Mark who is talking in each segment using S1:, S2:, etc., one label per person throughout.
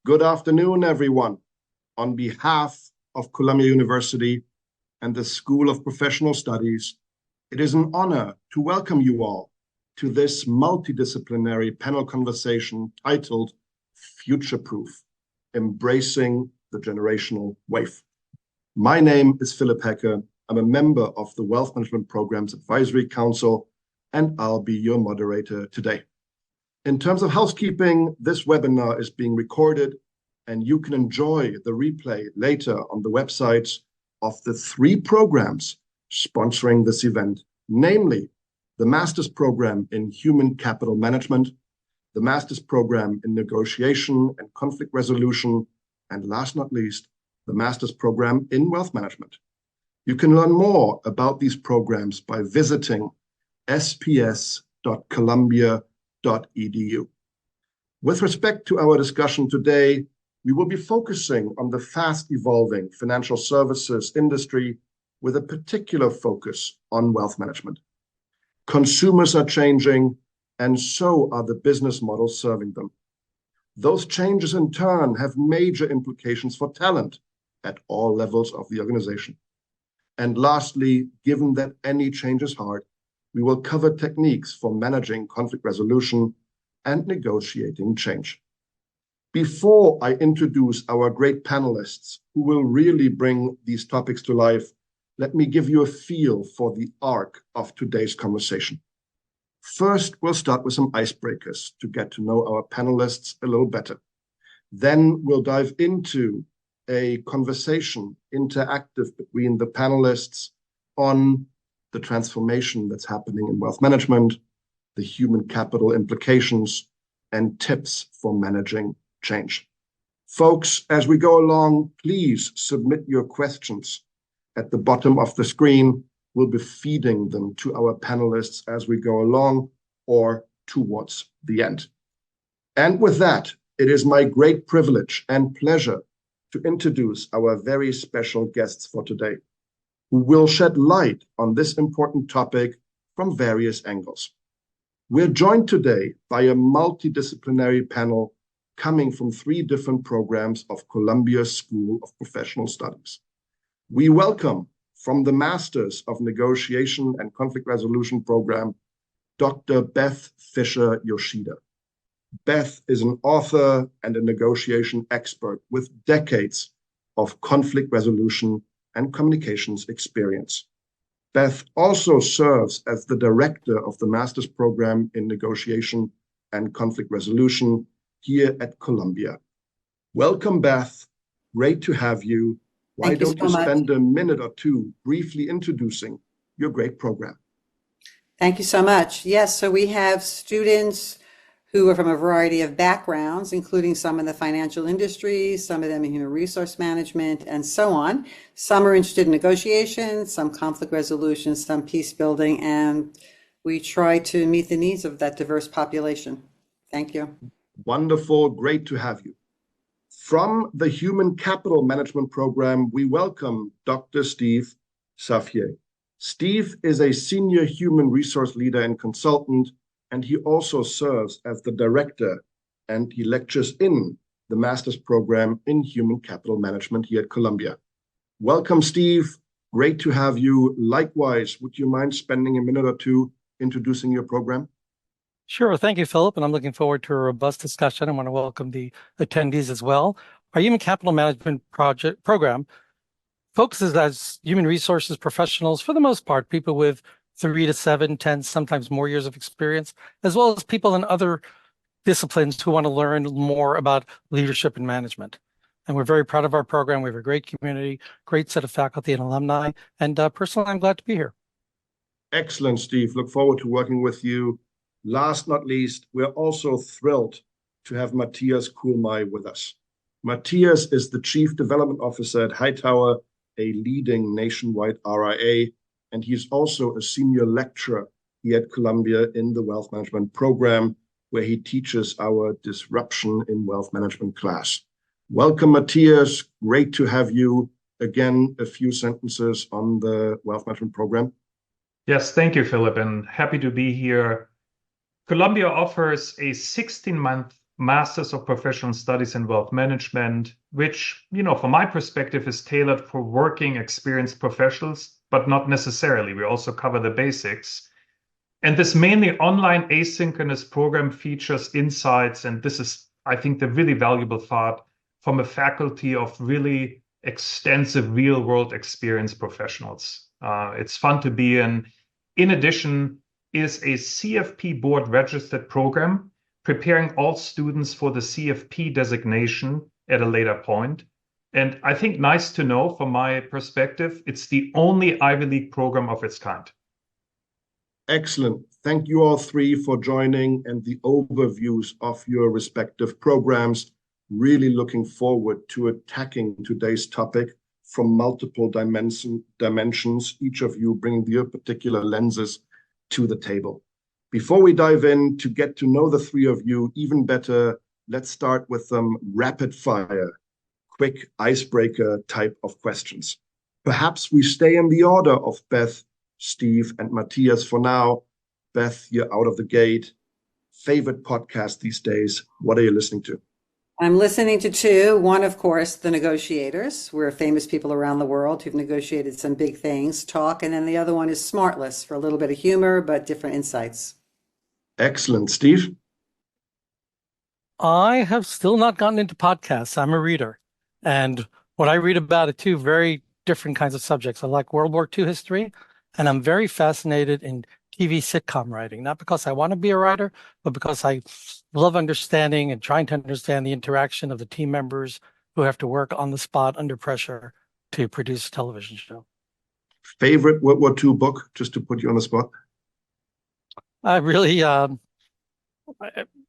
S1: Good afternoon, everyone. On behalf of Columbia University and the School of Professional Studies, it is an honor to welcome you all to this multidisciplinary panel conversation titled Future Proof: Embracing the Generational Wave. My name is Philip Hecker. I'm a member of the Wealth Management Programs Advisory Council, and I'll be your moderator today. In terms of housekeeping, this webinar is being recorded, and you can enjoy the replay later on the websites of the three programs sponsoring this event, namely the Master's Program in Human Capital Management, the Master's Program in Negotiation and Conflict Resolution, and last but not least, the Master's Program in Wealth Management. You can learn more about these programs by visiting sps.columbia.edu. With respect to our discussion today, we will be focusing on the fast-evolving financial services industry with a particular focus on wealth management. Consumers are changing, and so are the business models serving them. Those changes in turn have major implications for talent at all levels of the organization. And lastly, given that any change is hard, we will cover techniques for managing conflict resolution and negotiating change. Before I introduce our great panelists who will really bring these topics to life, let me give you a feel for the arc of today's conversation. First, we'll start with some icebreakers to get to know our panelists a little better. Then we'll dive into a conversation interactive between the panelists on the transformation that's happening in wealth management, the human capital implications, and tips for managing change. Folks, as we go along, please submit your questions at the bottom of the screen. We'll be feeding them to our panelists as we go along or towards the end. And with that, it is my great privilege and pleasure to introduce our very special guests for today, who will shed light on this important topic from various angles. We're joined today by a multidisciplinary panel coming from three different programs of Columbia School of Professional Studies. We welcome from the Masters of Negotiation and Conflict Resolution program, Dr. Beth Fisher Yoshida. Beth is an author and a negotiation expert with decades of conflict resolution and communications experience. Beth also serves as the director of the Master's Program in Negotiation and Conflict Resolution here at Columbia. Welcome, Beth. Great to have you. Why don't you spend a minute or two briefly introducing your great program?
S2: Thank you so much. Yes, so we have students who are from a variety of backgrounds, including some in the financial industry, some of them in human resource management, and so on. Some are interested in negotiations, some conflict resolution, some peace building, and we try to meet the needs of that diverse population. Thank you.
S1: Wonderful. Great to have you. From the Human Capital Management Program, we welcome Dr. Steve Safier. Steve is a senior human resource leader and consultant, and he also serves as the director, and he lectures in the Master's Program in Human Capital Management here at Columbia. Welcome, Steve. Great to have you. Likewise, would you mind spending a minute or two introducing your program?
S3: Sure. Thank you, Philip. And I'm looking forward to a robust discussion. I want to welcome the attendees as well. Our Human Capital Management program focuses as human resources professionals, for the most part, people with 3 to 7, 10, sometimes more years of experience, as well as people in other disciplines who want to learn more about leadership and management. And we're very proud of our program. We have a great community, great set of faculty and alumni. And personally, I'm glad to be here.
S1: Excellent, Steve. Look forward to working with you. Last but not least, we're also thrilled to have Matthias Kuhlmeier with us. Matthias is the Chief Development Officer at Hightower, a leading nationwide RIA, and he's also a senior lecturer here at Columbia in the Wealth Management Program, where he teaches our Disruption in Wealth Management class. Welcome, Matthias. Great to have you. Again, a few sentences on the Wealth Management Program.
S4: Yes, thank you, Philip, and happy to be here. Columbia offers a 16-month Masters of Professional Studies in Wealth Management, which, from my perspective, is tailored for working experienced professionals, but not necessarily. We also cover the basics. And this mainly online asynchronous program features insights, and this is, I think, the really valuable part from a faculty of really extensive real-world experience professionals. It's fun to be in. In addition, is a CFP board registered program preparing all students for the CFP designation at a later point. And I think nice to know from my perspective, it's the only Ivy League program of its kind.
S1: Excellent. Thank you all three for joining and the overviews of your respective programs. Really looking forward to attacking today's topic from multiple dimensions, each of you bringing your particular lenses to the table. Before we dive in to get to know the three of you even better, let's start with some rapid fire, quick icebreaker type of questions. Perhaps we stay in the order of Beth, Steve, and Matthias for now. Beth, you're out of the gate. Favorite podcast these days? What are you listening to?
S2: I'm listening to two. One, of course, The Negotiators, where famous people around the world who've negotiated some big things talk. And then the other one is Smartless for a little bit of humor, but different insights.
S1: Excellent. Steve?
S3: I have still not gotten into podcasts. I'm a reader. And what I read about are two very different kinds of subjects. I like World War II history, and I'm very fascinated in TV sitcom writing, not because I want to be a writer, but because I love understanding and trying to understand the interaction of the team members who have to work on the spot under pressure to produce a television show.
S1: Favorite World War II book, just to put you on the spot?
S3: I really, an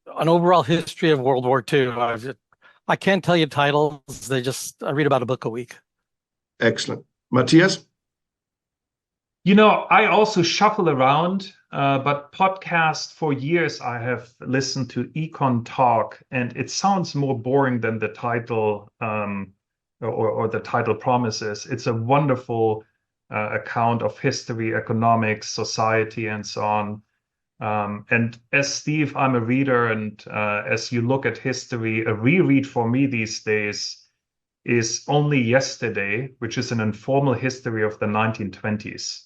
S3: overall history of World War II. I can't tell you titles. I read about a book a week.
S1: Excellent. Matthias?
S4: I also shuffle around, but podcast for years I have listened to Econ Talk, and it sounds more boring than the title or the title promises. It's a wonderful account of history, economics, society, and so on. And as Steve, I'm a reader, and as you look at history, a reread for me these days is Only Yesterday, which is an informal history of the 1920s.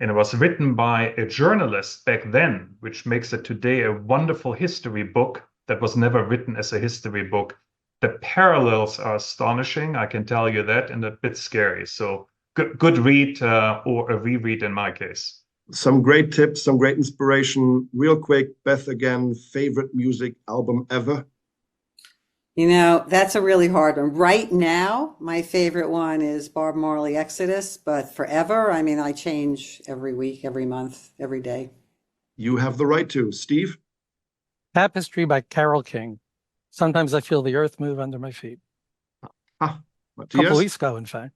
S4: And it was written by a journalist back then, which makes it today a wonderful history book that was never written as a history book. The parallels are astonishing, I can tell you that, and a bit scary. So good read or a reread in my case.
S1: Some great tips, some great inspiration. Real quick, Beth again, favorite music album ever?
S2: That's a really hard one. Right now, my favorite one is Bob Marley Exodus, but forever, I change every week, every month, every day.
S1: You have the right to. Steve?
S3: Tapestry by Carole King. Sometimes I feel the earth move under my feet.
S1: Matthias?
S3: A couple weeks ago, in fact.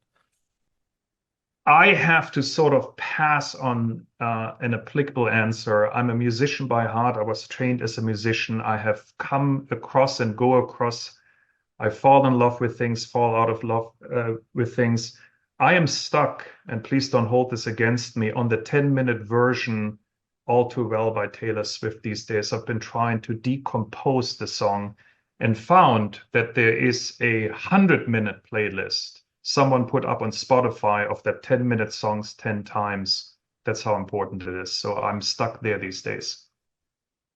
S4: I have to sort of pass on an applicable answer. I'm a musician by heart. I was trained as a musician. I have come across and go across. I fall in love with things, fall out of love with things. I am stuck, and please don't hold this against me, on the 10-minute version, All Too Well by Taylor Swift these days. I've been trying to decompose the song and found that there is a 100-minute playlist someone put up on Spotify of that 10-minute songs 10 times. That's how important it is. So I'm stuck there these days.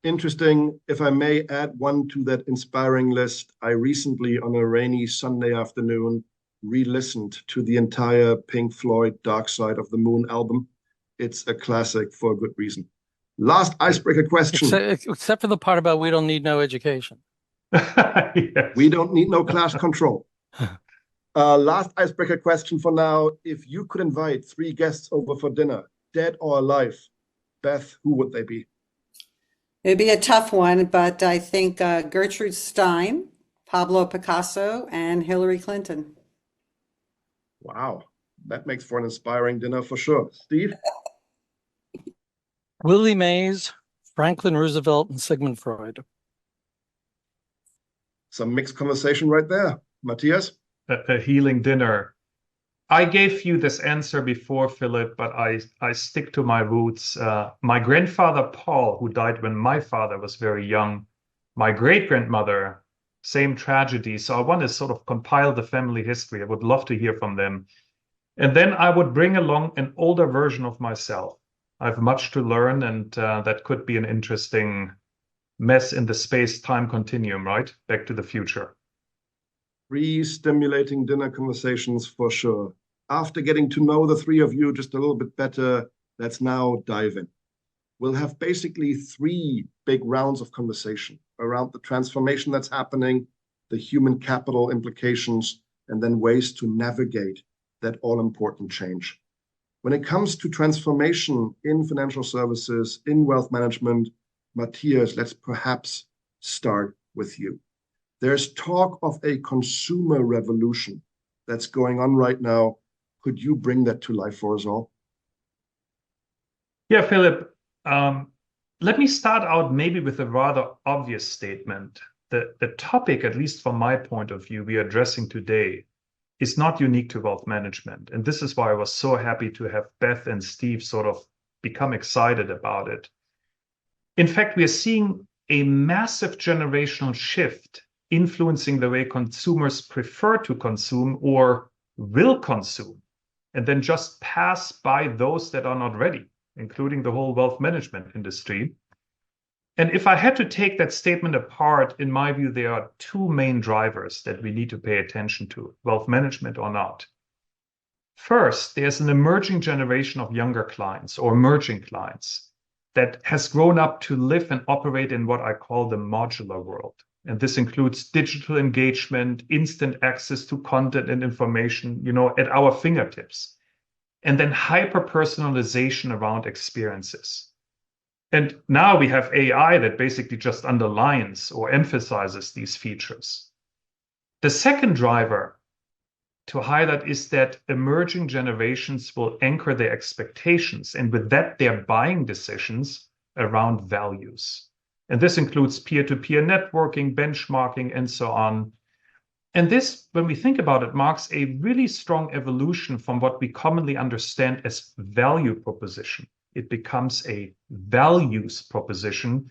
S1: Interesting. If I may add one to that inspiring list, I recently, on a rainy Sunday afternoon, re-listened to the entire Pink Floyd Dark Side of the Moon album. It's a classic for a good reason. Last icebreaker question.
S3: Except for the part about we don't need no education.
S1: Yes. We don't need no class control. Last icebreaker question for now. If you could invite three guests over for dinner, dead or alive, Beth, who would they be?
S2: It'd be a tough one, but I think Gertrude Stein, Pablo Picasso, and Hillary Clinton.
S1: Wow, that makes for an inspiring dinner for sure. Steve?
S3: Willie Mays, Franklin Roosevelt, and Sigmund Freud.
S1: Some mixed conversation right there. Matthias?
S4: A healing dinner. I gave you this answer before, Philip, but I stick to my roots. My grandfather, Paul, who died when my father was very young, My great-grandmother, same tragedy. So I want to sort of compile the family history. I would love to hear from them. And then I would bring along an older version of myself. I have much to learn, and that could be an interesting mess in the space-time continuum, right? Back to the future.
S1: Re-stimulating dinner conversations for sure. After getting to know the three of you just a little bit better, let's now dive in. We'll have basically three big rounds of conversation around the transformation that's happening, the human capital implications, and then ways to navigate that all-important change. When it comes to transformation in financial services, in wealth management, Matthias, let's perhaps start with you. There's talk of a consumer revolution that's going on right now. Could you bring that to life for us all?
S4: Yeah, Philip, let me start out maybe with a rather obvious statement. The topic, at least from my point of view, we are addressing today is not unique to wealth management. And this is why I was so happy to have Beth and Steve sort of become excited about it. In fact, we are seeing a massive generational shift influencing the way consumers prefer to consume or will consume, and then just pass by those that are not ready, including the whole wealth management industry. And if I had to take that statement apart, in my view, there are two main drivers that we need to pay attention to, wealth management or not. First, there's an emerging generation of younger clients or emerging clients that has grown up to live and operate in what I call the modular world. And this includes digital engagement, instant access to content and information, at our fingertips, and then hyper-personalization around experiences. And now we have AI that basically just underlines or emphasizes these features. The second driver to highlight is that emerging generations will anchor their expectations, and with that, their buying decisions around values. And this includes peer-to-peer networking, benchmarking, and so on. And this, when we think about it, marks a really strong evolution from what we commonly understand as value proposition. It becomes a values proposition.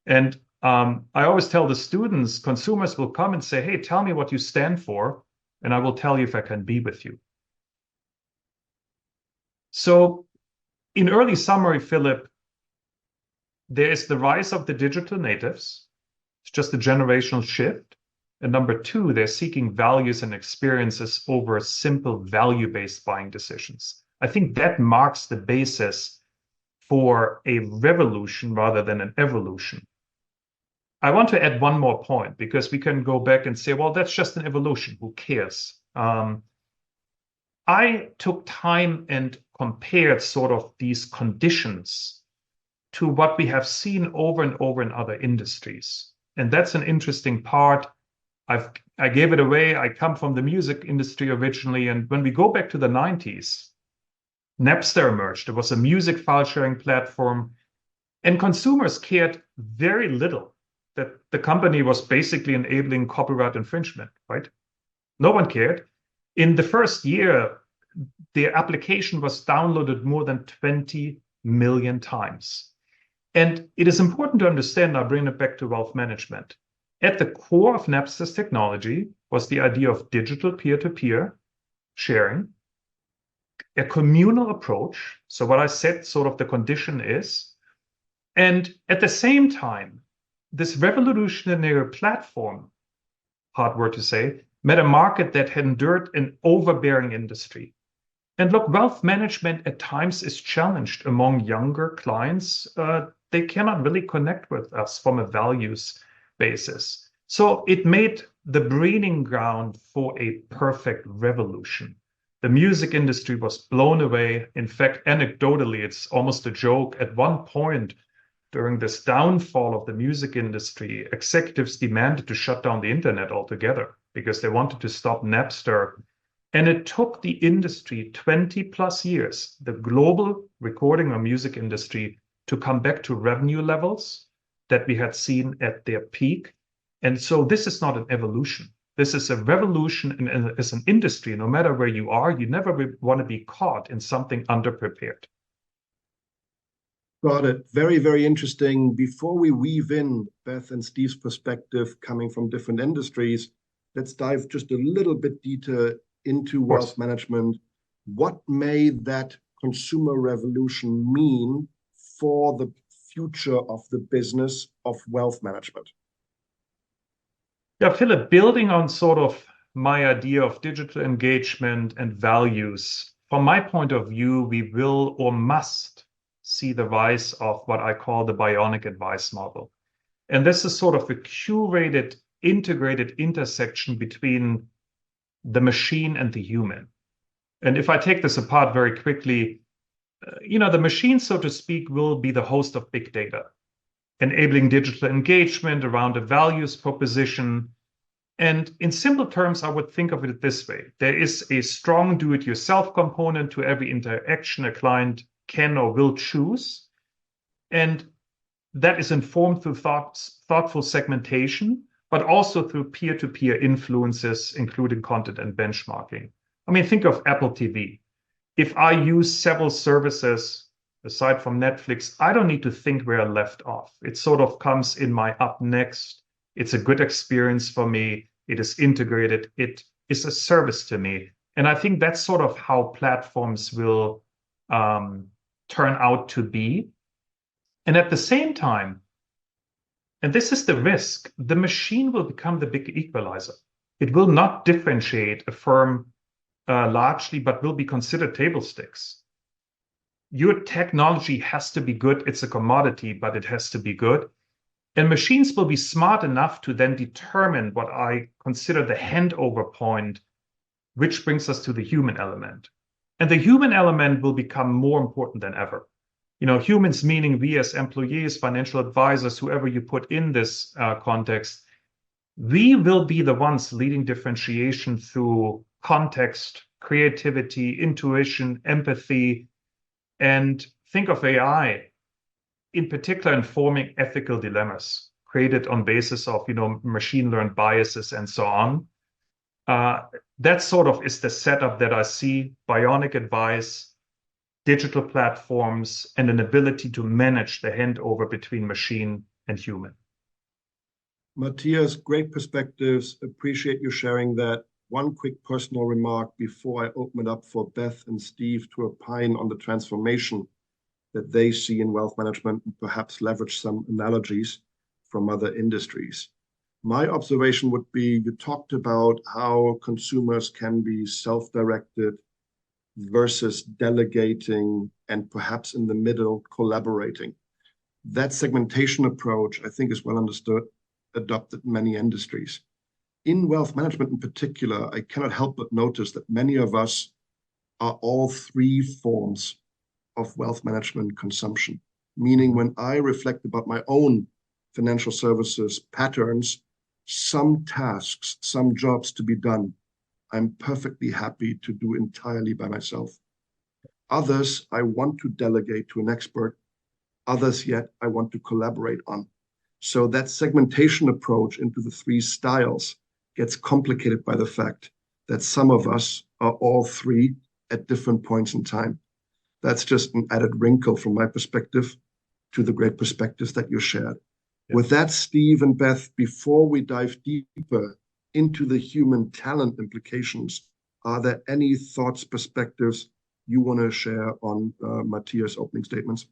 S4: And I always tell the students, consumers will come and say, hey, tell me what you stand for, and I will tell you if I can be with you. So in early summary, Philip, there is the rise of the digital natives. It's just a generational shift. And number two, they're seeking values and experiences over simple value-based buying decisions. I think that marks the basis for a revolution rather than an evolution. I want to add one more point, because we can go back and say, well, that's just an evolution. Who cares? I took time and compared sort of these conditions to what we have seen over and over in other industries. And that's an interesting part. I gave it away. I come from the music industry originally. And when we go back to the 90s, Napster emerged. It was a music file sharing platform, and consumers cared very little that the company was basically enabling copyright infringement, right? No one cared. In the first year, the application was downloaded more than 20 million times. And it is important to understand, I'll bring it back to wealth management. At the core of Napster's technology was the idea of digital peer-to-peer sharing, a communal approach. So what I said, sort of the condition is, and at the same time, this revolutionary platform, hard word to say, met a market that had endured an overbearing industry. And look, wealth management at times is challenged among younger clients. They cannot really connect with us from a values basis. So it made the breeding ground for a perfect revolution. The music industry was blown away. In fact, anecdotally, it's almost a joke. At one point during this downfall of the music industry, executives demanded to shut down the internet altogether because they wanted to stop Napster. And it took the industry 20 plus years, the global recording or music industry, to come back to revenue levels that we had seen at their peak. And so this is not an evolution. This is a revolution, and as an industry, no matter where you are, you never want to be caught in something underprepared.
S1: Got it. Very, very interesting. Before we weave in Beth and Steve's perspective coming from different industries, let's dive just a little bit deeper into
S4: Of course.
S1: wealth management. What may that consumer revolution mean for the future of the business of wealth management?
S4: Yeah, Philip, building on sort of my idea of digital engagement and values, from my point of view, we will or must see the rise of what I call the bionic advice model. And this is sort of a curated, integrated intersection between the machine and the human. And if I take this apart very quickly, the machine, so to speak, will be the host of big data, enabling digital engagement around a values proposition. And in simple terms, I would think of it this way. There is a strong do-it-yourself component to every interaction a client can or will choose. And that is informed through thoughtful segmentation, but also through peer-to-peer influences, including content and benchmarking. I mean, think of Apple TV. If I use several services aside from Netflix, I don't need to think where I left off. It sort of comes in my up next. It's a good experience for me. It is integrated. It is a service to me. And I think that's sort of how platforms will turn out to be. And at the same time, and this is the risk, the machine will become the big equalizer. It will not differentiate a firm largely, but will be considered table stakes. Your technology has to be good. It's a commodity, but it has to be good. And machines will be smart enough to then determine what I consider the handover point, which brings us to the human element. And the human element will become more important than ever. Humans meaning we as employees, financial advisors, whoever you put in this context, we will be the ones leading differentiation through context, creativity, intuition, empathy, and think of AI in particular informing ethical dilemmas created on basis of machine learned biases and so on. That sort of is the setup that I see: bionic advice, digital platforms, and an ability to manage the handover between machine and human.
S1: Matthias, great perspectives. Appreciate you sharing that. One quick personal remark before I open it up for Beth and Steve to opine on the transformation that they see in wealth management and perhaps leverage some analogies from other industries. My observation would be, you talked about how consumers can be self-directed versus delegating and perhaps in the middle collaborating. That segmentation approach, I think, is well understood, adopted in many industries. In wealth management in particular, I cannot help but notice that many of us are all three forms of wealth management consumption. Meaning, when I reflect about my own financial services patterns, some tasks, some jobs to be done, I'm perfectly happy to do entirely by myself. Others, I want to delegate to an expert. Others yet, I want to collaborate on. So that segmentation approach into the three styles gets complicated by the fact that some of us are all three at different points in time. That's just an added wrinkle from my perspective to the great perspectives that you shared. Yeah. With that, Steve and Beth, before we dive deeper into the human talent implications, are there any thoughts, perspectives you want to share on Matthias' opening statements?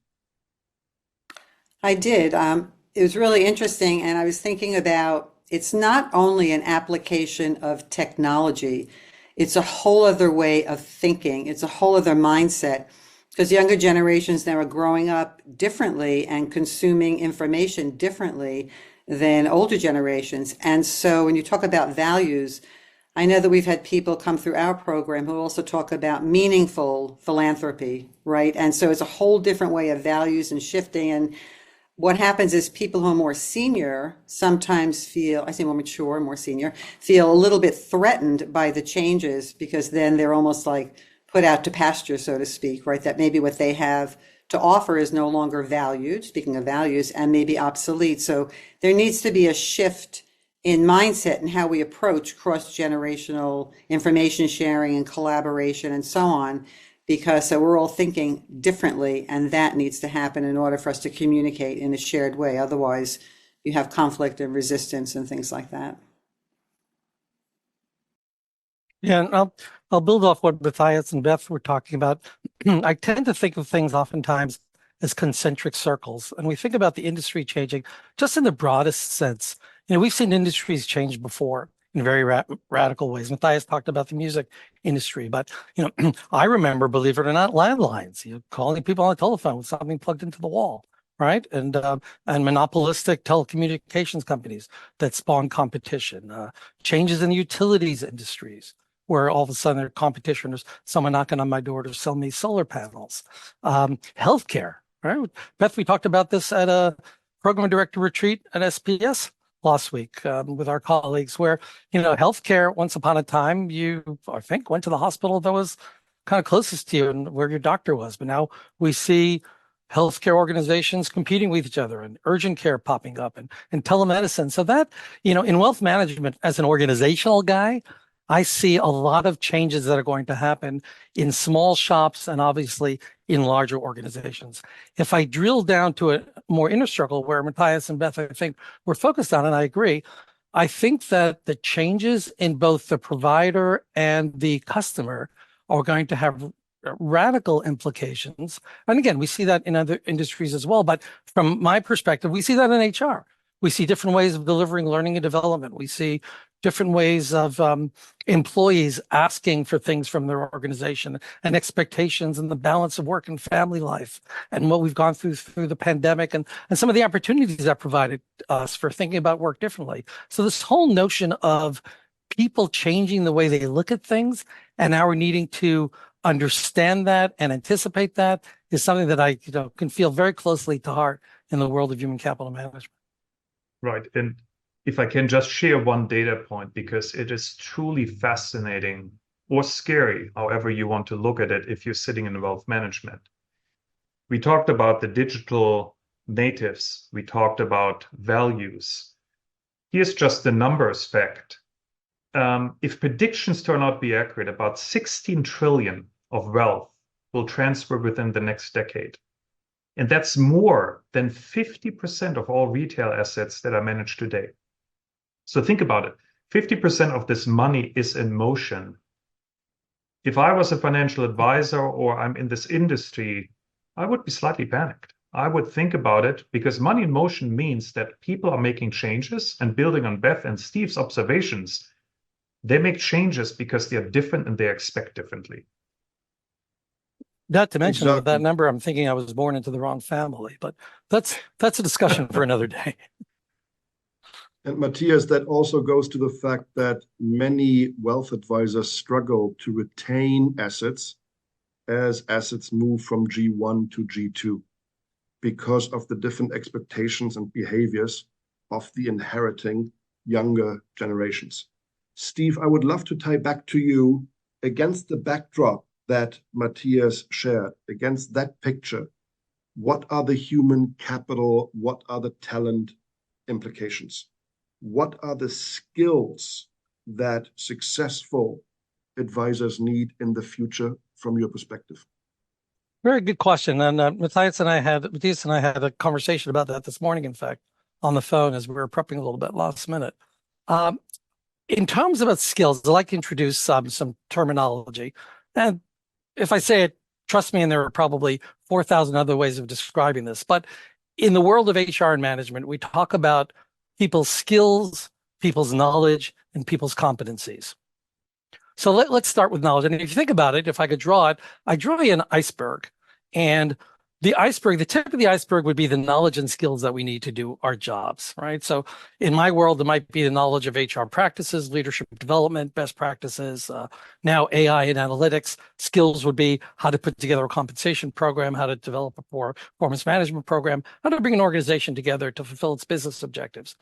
S2: I did. It was really interesting, and I was thinking about it's not only an application of technology, it's a whole other way of thinking. It's a whole other mindset, because younger generations now are growing up differently and consuming information differently than older generations. And so when you talk about values, I know that we've had people come through our program who also talk about meaningful philanthropy, right? And so it's a whole different way of values and shifting. And what happens is people who are more senior sometimes feel, I say more mature, more senior, feel a little bit threatened by the changes, because then they're almost like put out to pasture, so to speak, right? That maybe what they have to offer is no longer valued, speaking of values, and maybe obsolete. So there needs to be a shift in mindset and how we approach cross-generational information sharing and collaboration and so on, because so we're all thinking differently, and that needs to happen in order for us to communicate in a shared way. Otherwise, you have conflict and resistance and things like that.
S3: Yeah, and I'll build off what Matthias and Beth were talking about. I tend to think of things oftentimes as concentric circles, and we think about the industry changing just in the broadest sense. We've seen industries change before in very radical ways. Matthias talked about the music industry, but I remember, believe it or not, landlines. Calling people on the telephone with something plugged into the wall, right? And monopolistic telecommunications companies that spawn competition. Changes in the utilities industries, where all of a sudden there's competition. There's someone knocking on my door to sell me solar panels. Healthcare, right? Beth, we talked about this at a program director retreat at SPS last week with our colleagues, where, healthcare, once upon a time, you, I think, went to the hospital that was kind of closest to you and where your doctor was. But now we see healthcare organizations competing with each other and urgent care popping up and telemedicine. So that, in wealth management, as an organizational guy, I see a lot of changes that are going to happen in small shops and obviously in larger organizations. If I drill down to a more inner circle where Matthias and Beth, I think, were focused on, and I agree, I think that the changes in both the provider and the customer are going to have radical implications. And again, we see that in other industries as well. But from my perspective, we see that in HR. We see different ways of delivering learning and development. We see different ways of employees asking for things from their organization and expectations and the balance of work and family life and what we've gone through the pandemic and some of the opportunities that provided us for thinking about work differently. So this whole notion of people changing the way they look at things and now we're needing to understand that and anticipate that is something that I can feel very closely to heart in the world of human capital management.
S4: Right. And if I can just share one data point, because it is truly fascinating or scary, however you want to look at it, if you're sitting in wealth management. We talked about the digital natives. We talked about values. Here's just the numbers fact. If predictions turn out to be accurate, about 16 trillion of wealth will transfer within the next decade. And that's more than 50% of all retail assets that are managed today. So think about it. 50% of this money is in motion. If I was a financial advisor or I'm in this industry, I would be slightly panicked. I would think about it because money in motion means that people are making changes, and building on Beth and Steve's observations, they make changes because they are different and they expect differently.
S3: Not to mention
S1: Exactly.
S3: that number, I'm thinking I was born into the wrong family, but that's a discussion for another day.
S1: And Matthias, that also goes to the fact that many wealth advisors struggle to retain assets as assets move from G1 to G2 because of the different expectations and behaviors of the inheriting younger generations. Steve, I would love to tie back to you against the backdrop that Matthias shared, against that picture. What are the human capital? What are the talent implications? What are the skills that successful advisors need in the future from your perspective?
S3: Very good question. And Matthias and I had a conversation about that this morning, in fact, on the phone as we were prepping a little bit last minute. In terms of skills, I'd like to introduce some terminology. And if I say it, trust me, and there are probably 4,000 other ways of describing this. But in the world of HR and management, we talk about people's skills, people's knowledge, and people's competencies. So let's start with knowledge. And if you think about it, if I could draw it, I draw you an iceberg. And the tip of the iceberg would be the knowledge and skills that we need to do our jobs, right? So in my world, it might be the knowledge of HR practices, leadership development, best practices, now AI and analytics. Skills would be how to put together a compensation program, how to develop a performance management program, how to bring an organization together to fulfill its business objectives.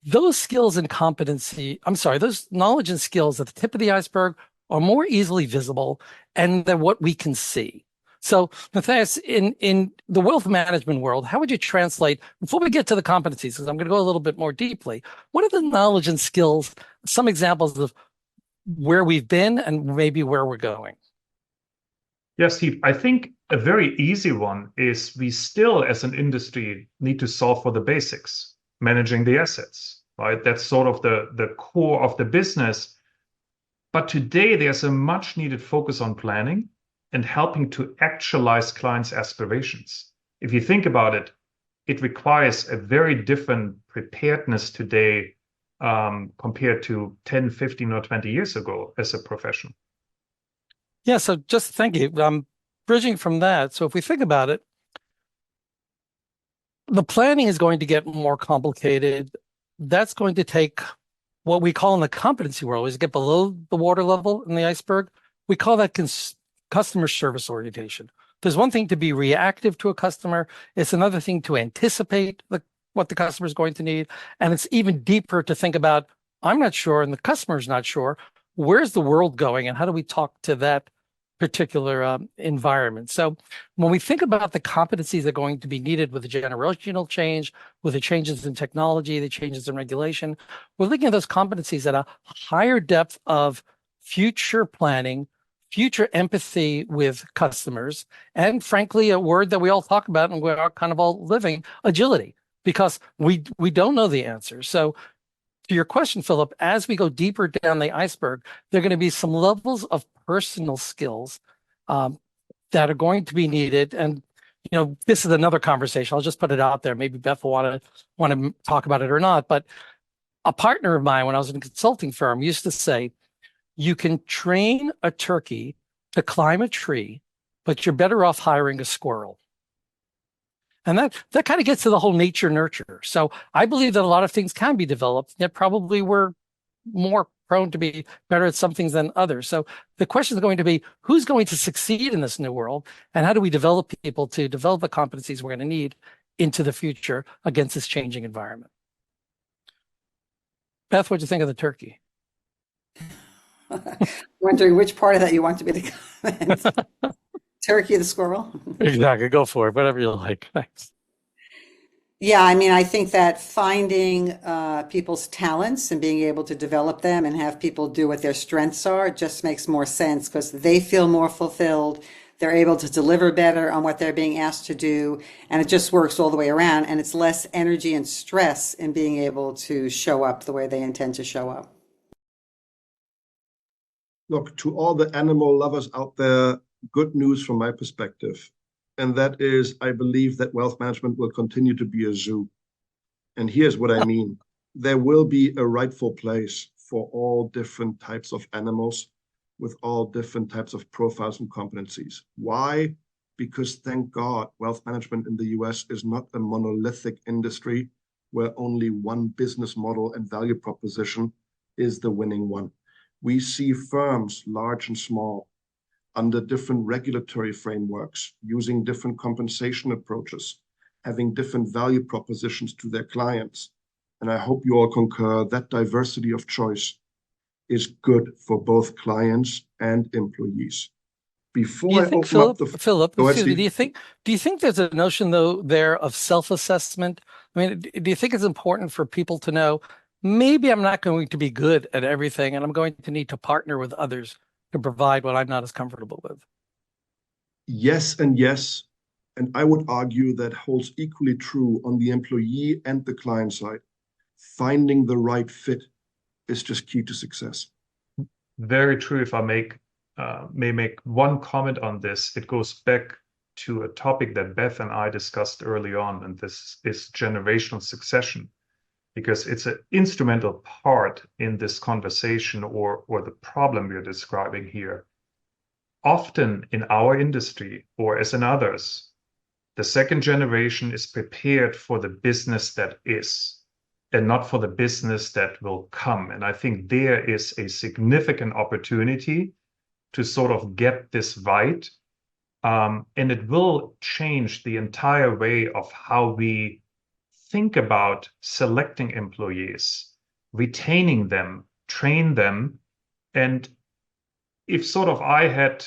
S3: Those skills and those knowledge and skills at the tip of the iceberg are more easily visible and than what we can see. So, Matthias, in the wealth management world, how would you translate, before we get to the competencies, because I'm going to go a little bit more deeply, what are the knowledge and skills, some examples of where we've been and maybe where we're going?
S4: Yes, Steve, I think a very easy one is we still, as an industry, need to solve for the basics, managing the assets, right? That's sort of the core of the business. But today, there's a much needed focus on planning and helping to actualize clients' aspirations. If you think about it, it requires a very different preparedness today compared to 10, 15, or 20 years ago as a profession.
S3: Yeah, so just thank you. Bridging from that, so if we think about it, the planning is going to get more complicated. That's going to take what we call in the competency world is get below the water level in the iceberg. We call that customer service orientation. There's one thing to be reactive to a customer. It's another thing to anticipate what the customer is going to need. And it's even deeper to think about, I'm not sure, and the customer's not sure, where's the world going and how do we talk to that particular environment? So when we think about the competencies that are going to be needed with the generational change, with the changes in technology, the changes in regulation, we're looking at those competencies at a higher depth of future planning, future empathy with customers, and frankly, a word that we all talk about and we're kind of all living, agility, because we don't know the answer. So to your question, Philip, as we go deeper down the iceberg, there are going to be some levels of personal skills that are going to be needed. And this is another conversation. I'll just put it out there. Maybe Beth will want to talk about it or not. But a partner of mine, when I was in a consulting firm, used to say, you can train a turkey to climb a tree, but you're better off hiring a squirrel. And that kind of gets to the whole nature nurture. So I believe that a lot of things can be developed, yet probably we're more prone to be better at some things than others. So the question is going to be, who's going to succeed in this new world? And how do we develop people to develop the competencies we're going to need into the future against this changing environment? Beth, what'd you think of the turkey?
S2: Wondering which part of that you want to be the comment. Turkey, the squirrel?
S3: Exactly. Go for it. Whatever you like. Thanks.
S2: Yeah, I mean, I think that finding people's talents and being able to develop them and have people do what their strengths are just makes more sense because they feel more fulfilled. They're able to deliver better on what they're being asked to do, and it just works all the way around. And it's less energy and stress in being able to show up the way they intend to show up.
S1: Look, to all the animal lovers out there, good news from my perspective. And that is, I believe that wealth management will continue to be a zoo. And here's what I mean. There will be a rightful place for all different types of animals with all different types of profiles and competencies. Why? Because thank God, wealth management in the US is not a monolithic industry where only one business model and value proposition is the winning one. We see firms, large and small, under different regulatory frameworks, using different compensation approaches, having different value propositions to their clients. And I hope you all concur that diversity of choice is good for both clients and employees. Before I open up
S3: Philip,
S1: Go ahead,
S3: excuse me,
S1: Steve.
S3: do you think there's a notion though there of self-assessment? I mean, do you think it's important for people to know, maybe I'm not going to be good at everything and I'm going to need to partner with others to provide what I'm not as comfortable with?
S1: Yes and yes. And I would argue that holds equally true on the employee and the client side. Finding the right fit is just key to success.
S4: Very true. If I may make one comment on this, it goes back to a topic that Beth and I discussed early on, and this is generational succession, because it's an instrumental part in this conversation or the problem we're describing here. Often in our industry, or as in others, the second generation is prepared for the business that is, and not for the business that will come. And I think there is a significant opportunity to sort of get this right. And it will change the entire way of how we think about selecting employees, retaining them, train them. And if sort of I had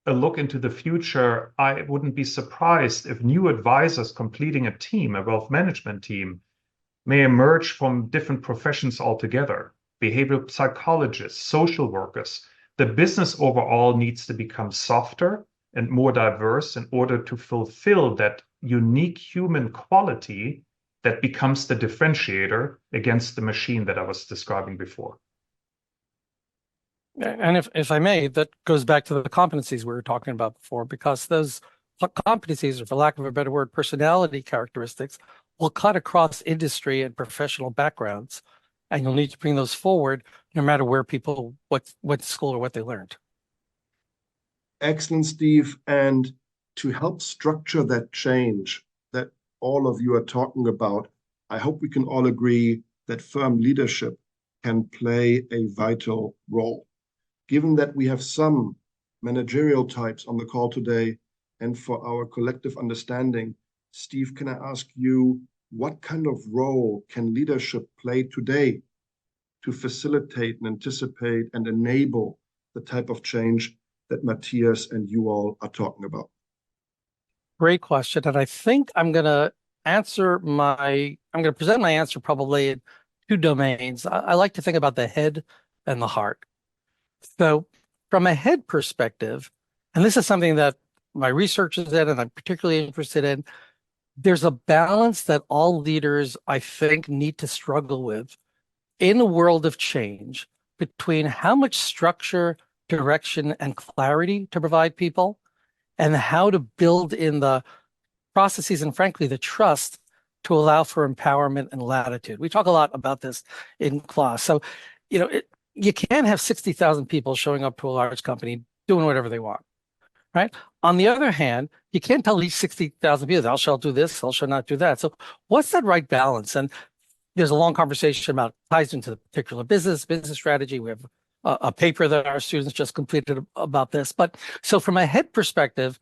S4: a look into the future, I wouldn't be surprised if new advisors completing a team, a wealth management team, may emerge from different professions altogether. Behavioral psychologists, social workers. The business overall needs to become softer and more diverse in order to fulfill that unique human quality that becomes the differentiator against the machine that I was describing before.
S3: And if I may, that goes back to the competencies we were talking about before, because those competencies, or for lack of a better word, personality characteristics, will cut across industry and professional backgrounds. And you'll need to bring those forward no matter where people, what school or what they learned.
S1: Excellent, Steve. And to help structure that change that all of you are talking about, I hope we can all agree that firm leadership can play a vital role. Given that we have some managerial types on the call today, and for our collective understanding, Steve, can I ask you, what kind of role can leadership play today to facilitate and anticipate and enable the type of change that Matthias and you all are talking about?
S3: Great question. And I think I'm going to present my answer probably in two domains. I like to think about the head and the heart. So from a head perspective, and this is something that my research is in and I'm particularly interested in, there's a balance that all leaders, I think, need to struggle with in a world of change between how much structure, direction, and clarity to provide people, and how to build in the processes and, frankly, the trust to allow for empowerment and latitude. We talk a lot about this in class. So, you can't have 60,000 people showing up to a large company doing whatever they want, right? On the other hand, you can't tell each 60,000 people, thou shalt do this, thou shalt not do that. So what's that right balance? And there's a long conversation about ties into the particular business strategy. We have a paper that our students just completed about this. But so from a head perspective,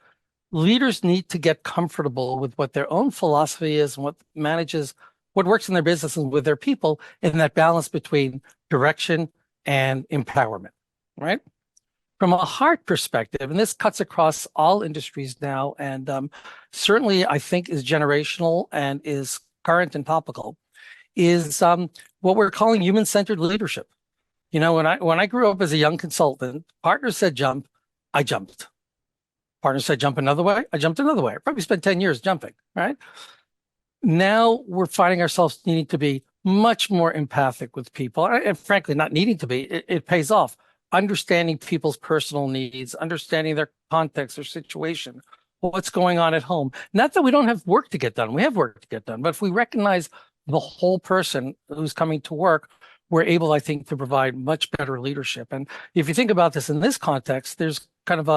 S3: leaders need to get comfortable with what their own philosophy is and what works in their business and with their people, in that balance between direction and empowerment, right? From a heart perspective, and this cuts across all industries now, and certainly I think is generational and is current and topical, is what we're calling human-centered leadership. When I grew up as a young consultant, partners said jump, I jumped. Partners said jump another way, I jumped another way. I probably spent 10 years jumping, right? Now we're finding ourselves needing to be much more empathic with people, and frankly, not needing to be. It pays off. Understanding people's personal needs, understanding their context, their situation, what's going on at home. Not that we don't have work to get done. We have work to get done. But if we recognize the whole person who's coming to work, we're able, I think, to provide much better leadership. And if you think about this in this context, there's kind of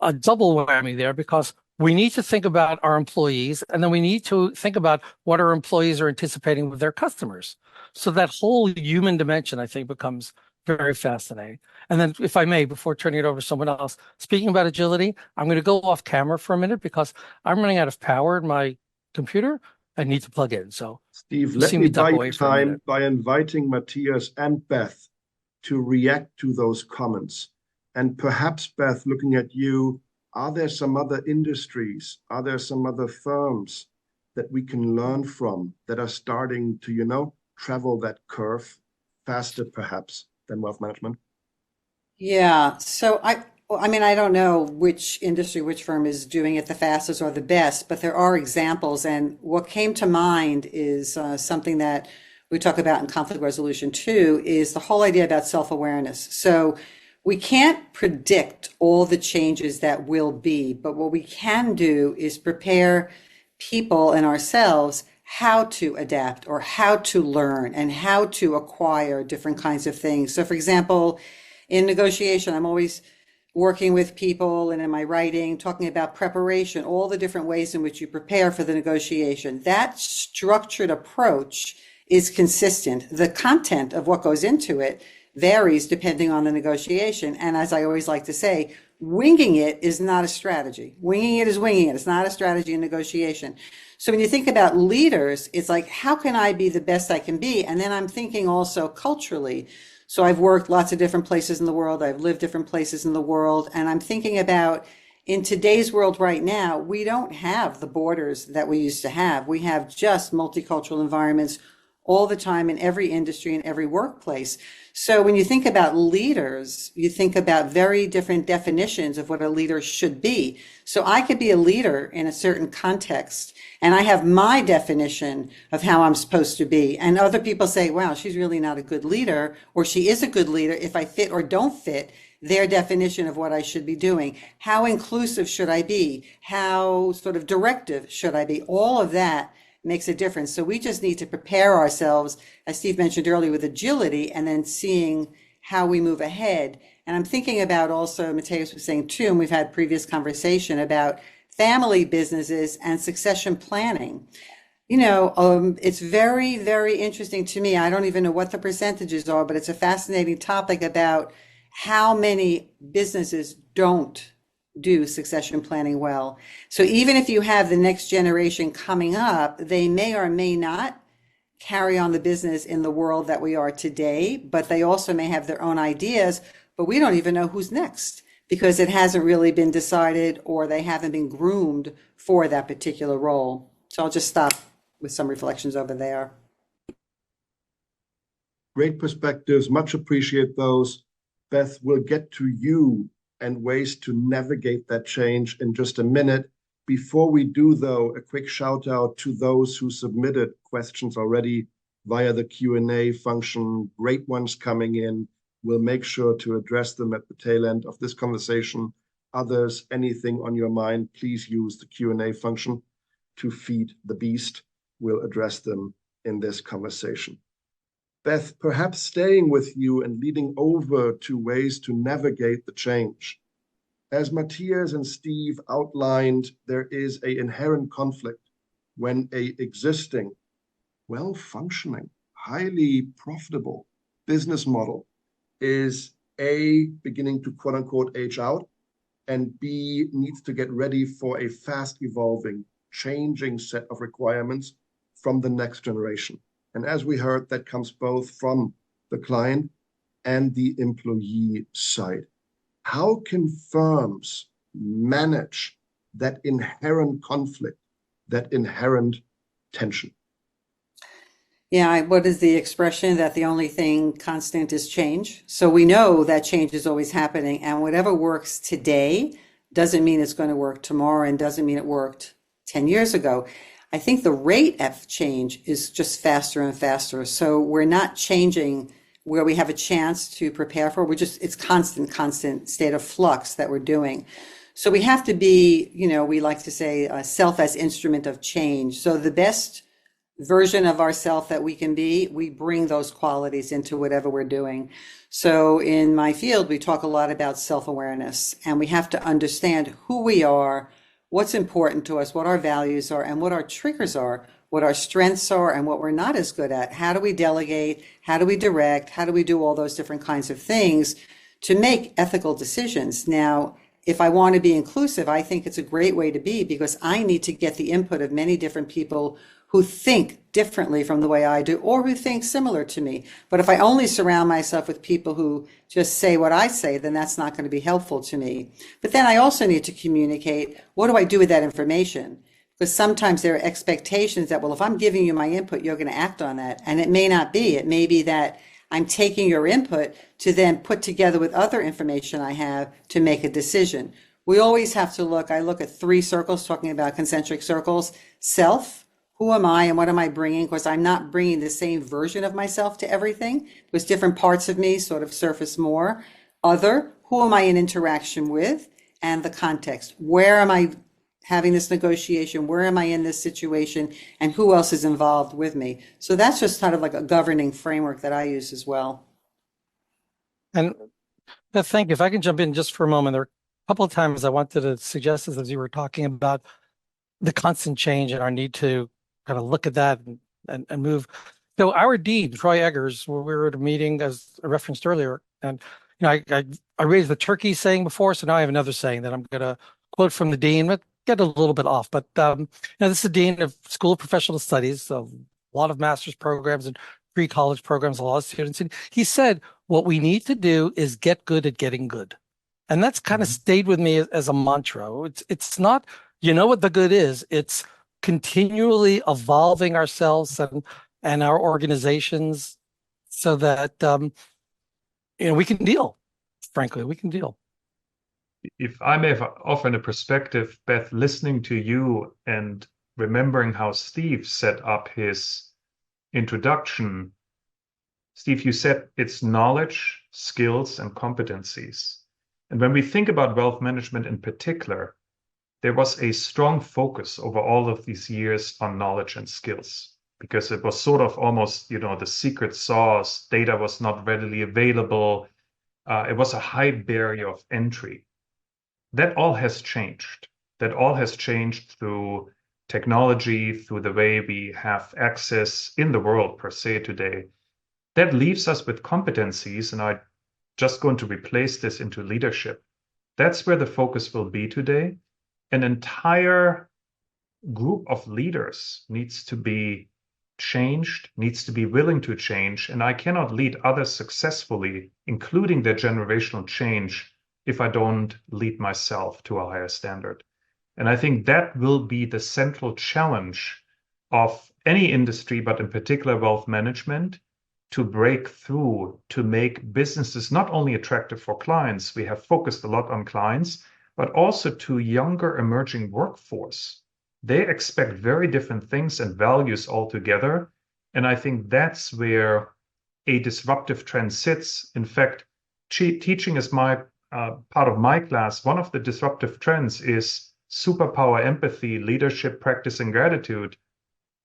S3: a double whammy there, because we need to think about our employees, and then we need to think about what our employees are anticipating with their customers. So that whole human dimension, I think, becomes very fascinating. And then, if I may, before turning it over to someone else, speaking about agility, I'm going to go off camera for a minute because I'm running out of power in my computer. I need to plug in. So,
S1: Steve, let me buy you time by inviting Matthias and Beth to react to those comments. And perhaps, Beth, looking at you, are there some other industries? Are there some other firms that we can learn from that are starting to, travel that curve faster, perhaps, than wealth management?
S2: Yeah. So I don't know which industry, which firm is doing it the fastest or the best, but there are examples. And what came to mind is something that we talk about in conflict resolution too, is the whole idea about self-awareness. So we can't predict all the changes that will be, but what we can do is prepare people and ourselves how to adapt or how to learn and how to acquire different kinds of things. So for example, in negotiation, I'm always working with people, and in my writing, talking about preparation, all the different ways in which you prepare for the negotiation. That structured approach is consistent. The content of what goes into it varies depending on the negotiation. And as I always like to say, winging it is not a strategy. Winging it is winging it. It's not a strategy in negotiation. So when you think about leaders, it's like, how can I be the best I can be? And then I'm thinking also culturally. So I've worked lots of different places in the world. I've lived different places in the world. And I'm thinking about, in today's world right now, we don't have the borders that we used to have. We have just multicultural environments all the time in every industry, in every workplace. So when you think about leaders, you think about very different definitions of what a leader should be. So I could be a leader in a certain context, and I have my definition of how I'm supposed to be. And other people say, wow, she's really not a good leader, or she is a good leader if I fit or don't fit their definition of what I should be doing. How inclusive should I be? How sort of directive should I be? All of that makes a difference. So we just need to prepare ourselves, as Steve mentioned earlier, with agility, and then seeing how we move ahead. And I'm thinking about also, Mateus was saying too, and we've had previous conversation about family businesses and succession planning. It's very, very interesting to me. I don't even know what the percentages are, but it's a fascinating topic about how many businesses don't do succession planning well. So even if you have the next generation coming up, they may or may not carry on the business in the world that we are today, but they also may have their own ideas, but we don't even know who's next because it hasn't really been decided or they haven't been groomed for that particular role. So I'll just stop with some reflections over there.
S1: Great perspectives, much appreciate those. Beth, we'll get to you and ways to navigate that change in just a minute. Before we do, though, a quick shout out to those who submitted questions already via the Q&A function. Great ones coming in. We'll make sure to address them at the tail end of this conversation. Others, anything on your mind, please use the Q&A function to feed the beast. We'll address them in this conversation. Beth, perhaps staying with you and leading over to ways to navigate the change. As Matthias and Steve outlined, there is an inherent conflict when a existing, well-functioning, highly profitable business model is A, beginning to quote unquote age out, and B, needs to get ready for a fast evolving, changing set of requirements from the next generation. And as we heard, that comes both from the client and the employee side. How can firms manage that inherent conflict, that inherent tension?
S2: Yeah, what is the expression that the only thing constant is change? So we know that change is always happening, and whatever works today doesn't mean it's going to work tomorrow and doesn't mean it worked 10 years ago. I think the rate of change is just faster and faster. So we're not changing where we have a chance to prepare for. It's constant state of flux that we're doing. So we have to be, we like to say self as instrument of change. So the best version of ourself that we can be, we bring those qualities into whatever we're doing. So in my field, we talk a lot about self-awareness, and we have to understand who we are, what's important to us, what our values are, and what our triggers are, what our strengths are, and what we're not as good at. How do we delegate? How do we direct? How do we do all those different kinds of things to make ethical decisions? Now, if I want to be inclusive, I think it's a great way to be because I need to get the input of many different people who think differently from the way I do or who think similar to me. But if I only surround myself with people who just say what I say, then that's not going to be helpful to me. But then I also need to communicate, what do I do with that information? Because sometimes there are expectations that, well, if I'm giving you my input, you're going to act on that. And it may not be. It may be that I'm taking your input to then put together with other information I have to make a decision. We always have to I look at 3 circles, talking about concentric circles: self, who am I and what am I bringing? Because I'm not bringing the same version of myself to everything, because different parts of me sort of surface more. Other, who am I in interaction with? And the context. Where am I having this negotiation? Where am I in this situation? And who else is involved with me? So that's just kind of like a governing framework that I use as well.
S3: And thank you. If I can jump in just for a moment, there are a couple of times I wanted to suggest this as you were talking about the constant change and our need to kind of look at that and move. So our dean, Troy Eggers, we were at a meeting, as I referenced earlier, and I raised the turkey saying before, so now I have another saying that I'm going to quote from the dean, but get a little bit off. But this is the dean of School of Professional Studies, so a lot of master's programs and pre-college programs, a lot of students. And he said, what we need to do is get good at getting good. And that's kind of stayed with me as a mantra. It's not, what the good is. It's continually evolving ourselves. And and our organizations so that we can deal. Frankly, we can deal.
S4: If I may offer a perspective, Beth, listening to you and remembering how Steve set up his introduction, Steve, you said it's knowledge, skills, and competencies. And when we think about wealth management in particular, there was a strong focus over all of these years on knowledge and skills, because it was sort of almost, the secret sauce. Data was not readily available. It was a high barrier of entry. That all has changed. That all has changed through technology, through the way we have access in the world per se today. That leaves us with competencies, and I'm just going to replace this into leadership. That's where the focus will be today. An entire group of leaders needs to be changed, needs to be willing to change, and I cannot lead others successfully, including their generational change, if I don't lead myself to a higher standard. And I think that will be the central challenge of any industry, but in particular wealth management, to break through, to make businesses not only attractive for clients, we have focused a lot on clients, but also to younger emerging workforce. They expect very different things and values altogether. And I think that's where a disruptive trend sits. In fact, teaching is my part of my class. One of the disruptive trends is superpower empathy, leadership, practice, and gratitude.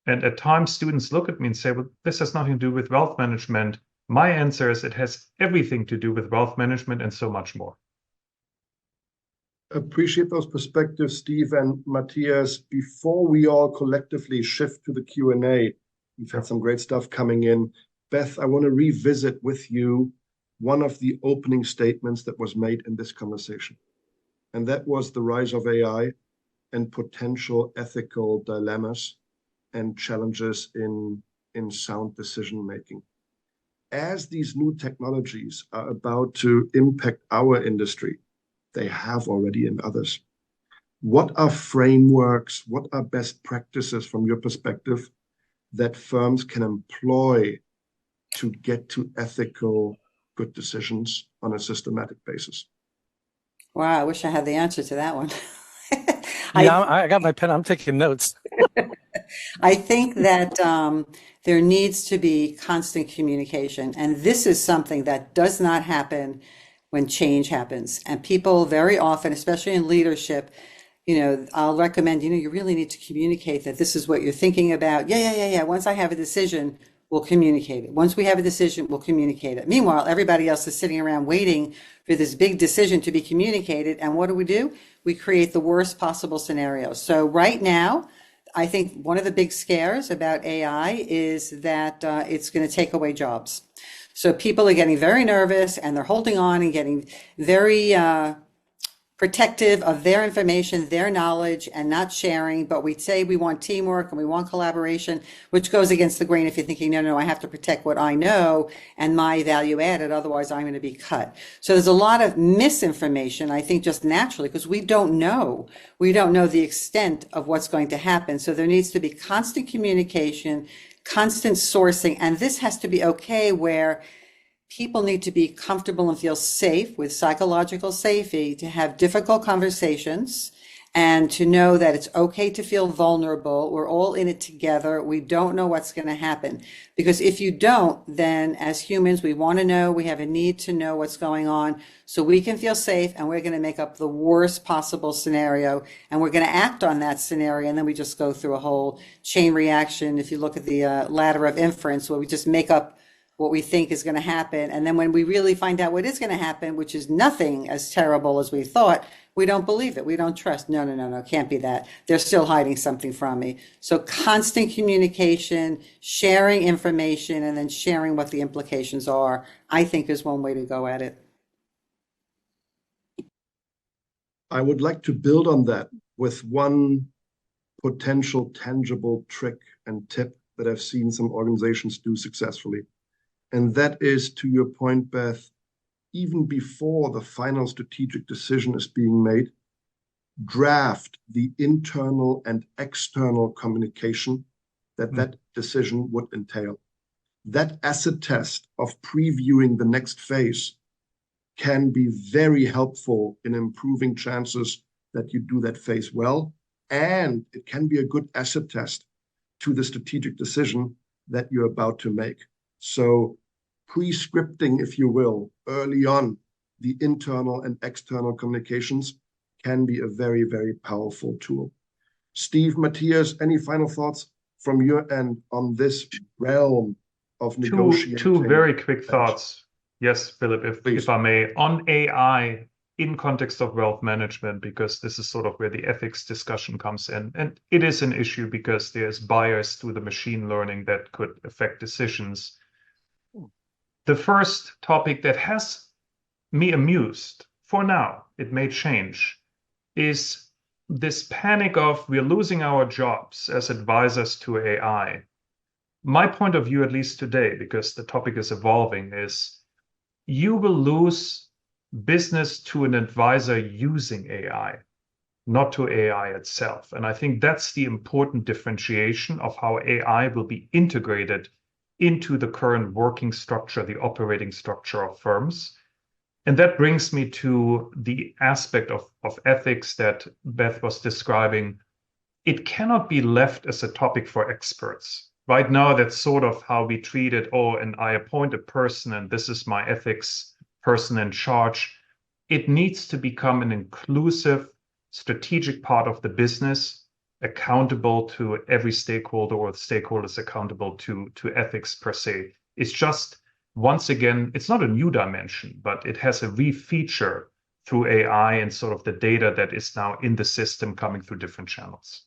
S4: And at times students look at me and say, well, this has nothing to do with wealth management. My answer is it has everything to do with wealth management and so much more.
S1: Appreciate those perspectives, Steve and Matthias. Before we all collectively shift to the Q&A, we've had some great stuff coming in. Beth, I want to revisit with you one of the opening statements that was made in this conversation. And that was the rise of AI and potential ethical dilemmas and challenges in sound decision-making. As these new technologies are about to impact our industry, they have already in others. What are frameworks, what are best practices from your perspective that firms can employ to get to ethical, good decisions on a systematic basis?
S2: Wow, I wish I had the answer to that one.
S3: Yeah, I got my pen. I'm taking notes.
S2: I think that there needs to be constant communication, and this is something that does not happen when change happens. And people very often, especially in leadership, I'll recommend, you really need to communicate that this is what you're thinking about. Yeah. Once I have a decision, we'll communicate it. Once we have a decision, we'll communicate it. Meanwhile, everybody else is sitting around waiting for this big decision to be communicated. And what do? We create the worst possible scenarios. So right now, I think one of the big scares about AI is that it's going to take away jobs. So people are getting very nervous and they're holding on and getting very protective of their information, their knowledge, and not sharing. But we say we want teamwork and we want collaboration, which goes against the grain if you're thinking, no, I have to protect what I know and my value added, otherwise I'm going to be cut. So there's a lot of misinformation, I think, just naturally, because we don't know. We don't know the extent of what's going to happen. So there needs to be constant communication, constant sourcing, and this has to be okay where people need to be comfortable and feel safe with psychological safety to have difficult conversations and to know that it's okay to feel vulnerable. We're all in it together. We don't know what's going to happen. Because if you don't, then as humans, we want to know, we have a need to know what's going on so we can feel safe, and we're going to make up the worst possible scenario and we're going to act on that scenario. And then we just go through a whole chain reaction. If you look at the ladder of inference, where we just make up what we think is going to happen. And then when we really find out what is going to happen, which is nothing as terrible as we thought, we don't believe it. We don't trust. No, can't be that. They're still hiding something from me. So constant communication, sharing information, and then sharing what the implications are, I think is one way to go at it.
S1: I would like to build on that with one potential tangible trick and tip that I've seen some organizations do successfully. And that is, to your point, Beth, even before the final strategic decision is being made, draft the internal and external communication that that decision would entail. That acid test of previewing the next phase can be very helpful in improving chances that you do that phase well. And it can be a good acid test to the strategic decision that you're about to make. So pre-scripting, if you will, early on, the internal and external communications can be a very, very powerful tool. Steve, Matthias, any final thoughts from your end on this realm of negotiating?
S4: Two very quick thoughts. Yes, Philip, if I may, on AI in context of wealth management, because this is sort of where the ethics discussion comes in. And it is an issue because there's bias through the machine learning that could affect decisions. The first topic that has me amused, for now, it may change, is this panic of we're losing our jobs as advisors to AI. My point of view, at least today, because the topic is evolving, is you will lose business to an advisor using AI, not to AI itself. And I think that's the important differentiation of how AI will be integrated into the current working structure, the operating structure of firms. And that brings me to the aspect of ethics that Beth was describing. It cannot be left as a topic for experts. Right now, that's sort of how we treat it. Oh, and I appoint a person, and this is my ethics person in charge. It needs to become an inclusive, strategic part of the business, accountable to every stakeholder, or the stakeholders accountable to ethics per se. It's just, once again, it's not a new dimension, but it has a re-feature through AI and sort of the data that is now in the system coming through different channels.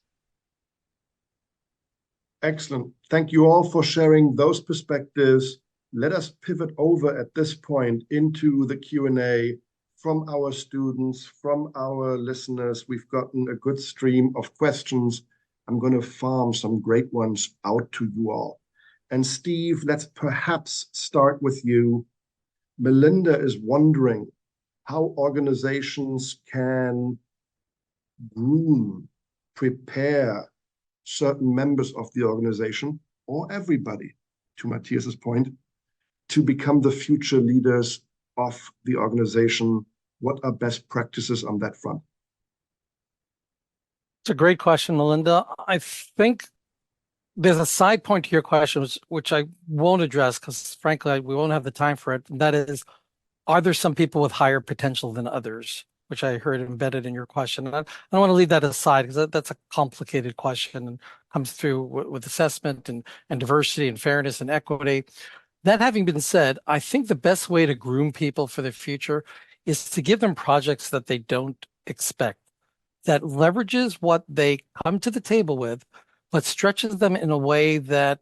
S1: Excellent. Thank you all for sharing those perspectives. Let us pivot over at this point into the Q&A from our students, from our listeners. We've gotten a good stream of questions. I'm going to farm some great ones out to you all. And Steve, let's perhaps start with you. Melinda is wondering how organizations can groom, prepare certain members of the organization, or everybody, to Matthias's point, to become the future leaders of the organization. What are best practices on that front?
S3: It's a great question, Melinda. I think there's a side point to your question, which I won't address because, frankly, we won't have the time for it. And that is, are there some people with higher potential than others? Which I heard embedded in your question. And I don't want to leave that aside because that's a complicated question and comes through with assessment and diversity and fairness and equity. That having been said, I think the best way to groom people for the future is to give them projects that they don't expect, that leverages what they come to the table with, but stretches them in a way that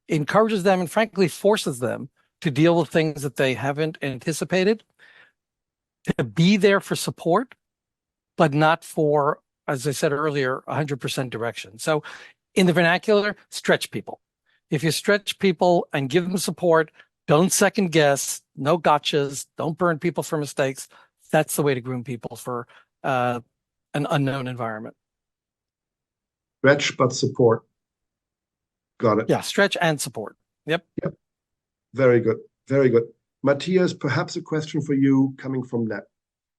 S3: encourages them and frankly forces them to deal with things that they haven't anticipated, to be there for support, but not for, as I said earlier, 100% direction. So in the vernacular, stretch people. If you stretch people and give them support, don't second guess, no gotchas, don't burn people for mistakes. That's the way to groom people for an unknown environment.
S1: Stretch, but support. Got it.
S3: Yeah, stretch and support. Yep.
S1: Very good. Very good. Matthias, perhaps a question for you coming from Net.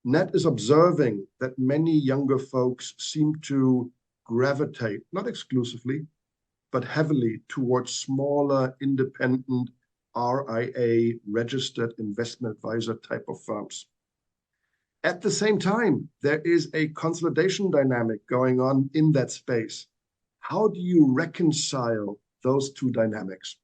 S1: Net is observing that many younger folks seem to gravitate, not exclusively, but heavily towards smaller, independent, RIA, registered investment advisor type of firms. At the same time, there is a consolidation dynamic going on in that space. How do you reconcile those two dynamics?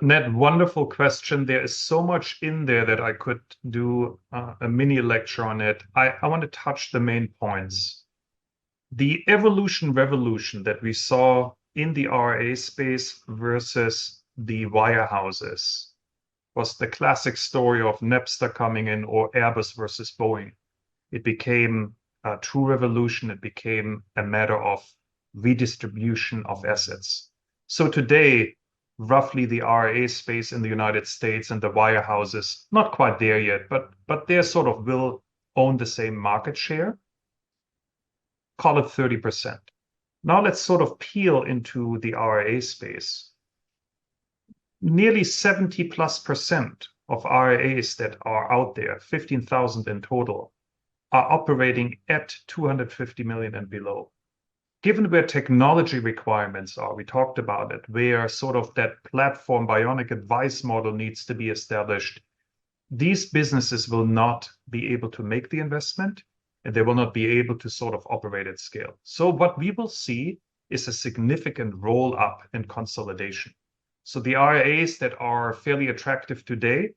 S4: Ned, wonderful question. There is so much in there that I could do a mini lecture on it. I want to touch the main points. The revolution that we saw in the RIA space versus the wirehouses was the classic story of Napster coming in or Airbus versus Boeing. It became a true revolution. It became a matter of redistribution of assets. So today, roughly the RIA space in the United States and the wirehouses, not quite there yet, but they sort of will own the same market share. Call it 30%. Now let's sort of peel into the RIA space. Nearly 70+% of RIAs that are out there, 15,000 in total, are operating at 250 million and below. Given where technology requirements are, we talked about it, where sort of that platform bionic advice model needs to be established, these businesses will not be able to make the investment, and they will not be able to sort of operate at scale. So what we will see is a significant roll up and consolidation. So the RIAs that are fairly attractive today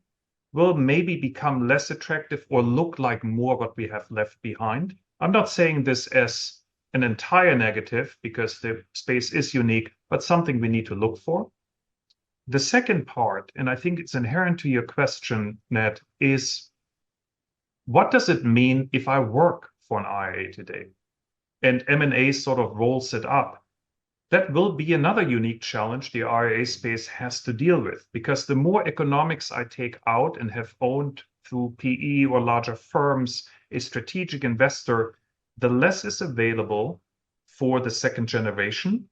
S4: will maybe become less attractive or look like more what we have left behind. I'm not saying this as an entire negative because the space is unique, but something we need to look for. The second part, and I think it's inherent to your question, Ned, is what does it mean if I work for an RIA today? And M&A sort of rolls it up. That will be another unique challenge the RIA space has to deal with, because the more economics I take out and have owned through PE or larger firms, a strategic investor, the less is available for the second generation.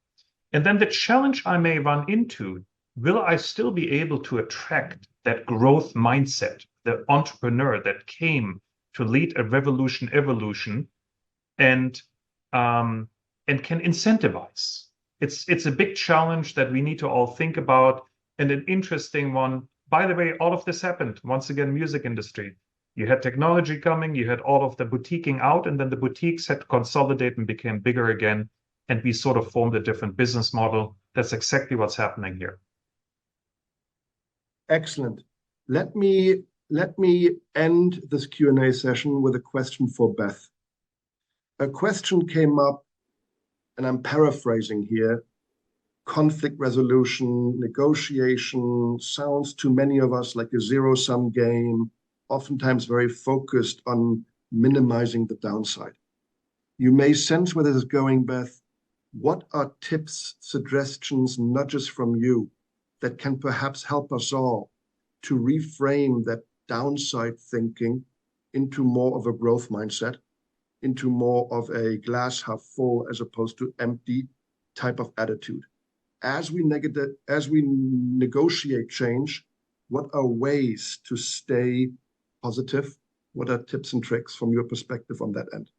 S4: And then the challenge I may run into, will I still be able to attract that growth mindset, the entrepreneur that came to lead a revolution, evolution, and can incentivize? It's a big challenge that we need to all think about, and an interesting one. By the way, all of this happened, once again, music industry. You had technology coming, you had all of the boutiquing out, and then the boutiques had to consolidate and became bigger again, and we sort of formed a different business model. That's exactly what's happening here.
S1: Excellent. Let me end this Q&A session with a question for Beth. A question came up, and I'm paraphrasing here. Conflict resolution, negotiation sounds to many of us like a zero-sum game, oftentimes very focused on minimizing the downside. You may sense where this is going, Beth. What are tips, suggestions, nudges from you that can perhaps help us all to reframe that downside thinking into more of a growth mindset, into more of a glass half full as opposed to empty type of attitude? As we negotiate change, what are ways to stay positive? What are tips and tricks from your perspective on that end?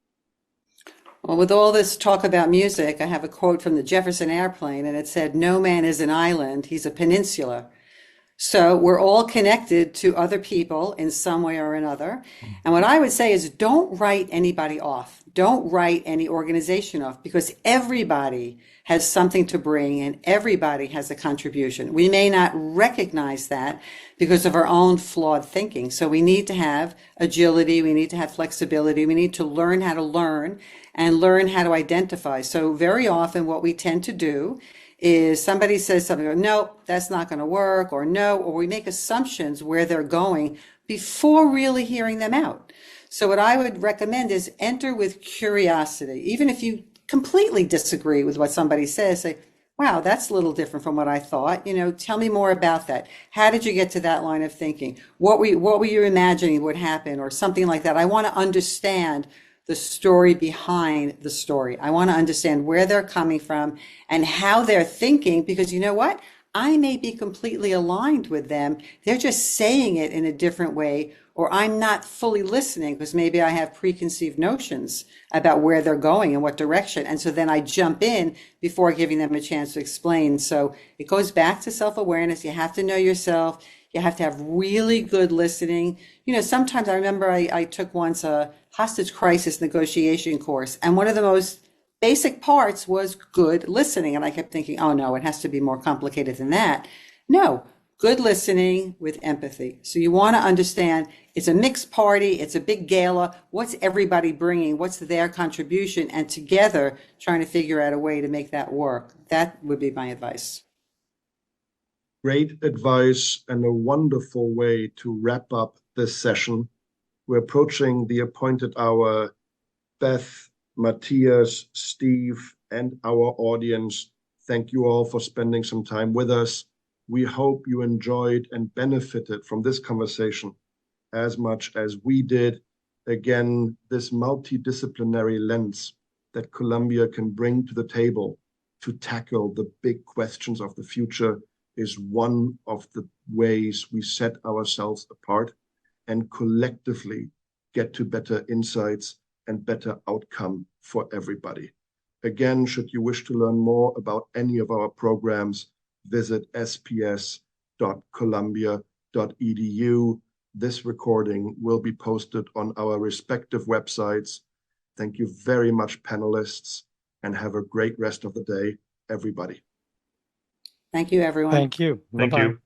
S2: Well, with all this talk about music, I have a quote from the Jefferson Airplane, and it said, "No man is an island, he's a peninsula." So we're all connected to other people in some way or another. And what I would say is don't write anybody off. Don't write any organization off, because everybody has something to bring and everybody has a contribution. We may not recognize that because of our own flawed thinking. So we need to have agility. We need to have flexibility. We need to learn how to learn and learn how to identify. So very often what we tend to do is somebody says something, no, that's not going to work, or no, or we make assumptions where they're going before really hearing them out. So what I would recommend is enter with curiosity. Even if you completely disagree with what somebody says, say, wow, that's a little different from what I thought. Tell me more about that. How did you get to that line of thinking? What were you imagining would happen, or something like that? I want to understand the story behind the story. I want to understand where they're coming from and how they're thinking, because you know what? I may be completely aligned with them. They're just saying it in a different way, or I'm not fully listening because maybe I have preconceived notions about where they're going and what direction. And so then I jump in before giving them a chance to explain. So it goes back to self-awareness. You have to know yourself. You have to have really good listening. Sometimes I remember I took once a hostage crisis negotiation course, and one of the most basic parts was good listening. And I kept thinking, oh no, it has to be more complicated than that. No, good listening with empathy. So you want to understand it's a mixed party, it's a big gala. What's everybody bringing? What's their contribution? And together trying to figure out a way to make that work. That would be my advice.
S1: Great advice and a wonderful way to wrap up this session. We're approaching the appointed hour. Beth, Matthias, Steve, and our audience, thank you all for spending some time with us. We hope you enjoyed and benefited from this conversation as much as we did. Again, this multidisciplinary lens that Columbia can bring to the table to tackle the big questions of the future is one of the ways we set ourselves apart and collectively get to better insights and better outcome for everybody. Again, should you wish to learn more about any of our programs, visit sps.columbia.edu. This recording will be posted on our respective websites. Thank you very much, panelists, and have a great rest of the day, everybody.
S2: Thank you, everyone.
S3: Thank you.
S4: Thank
S3: Bye-bye.
S4: you.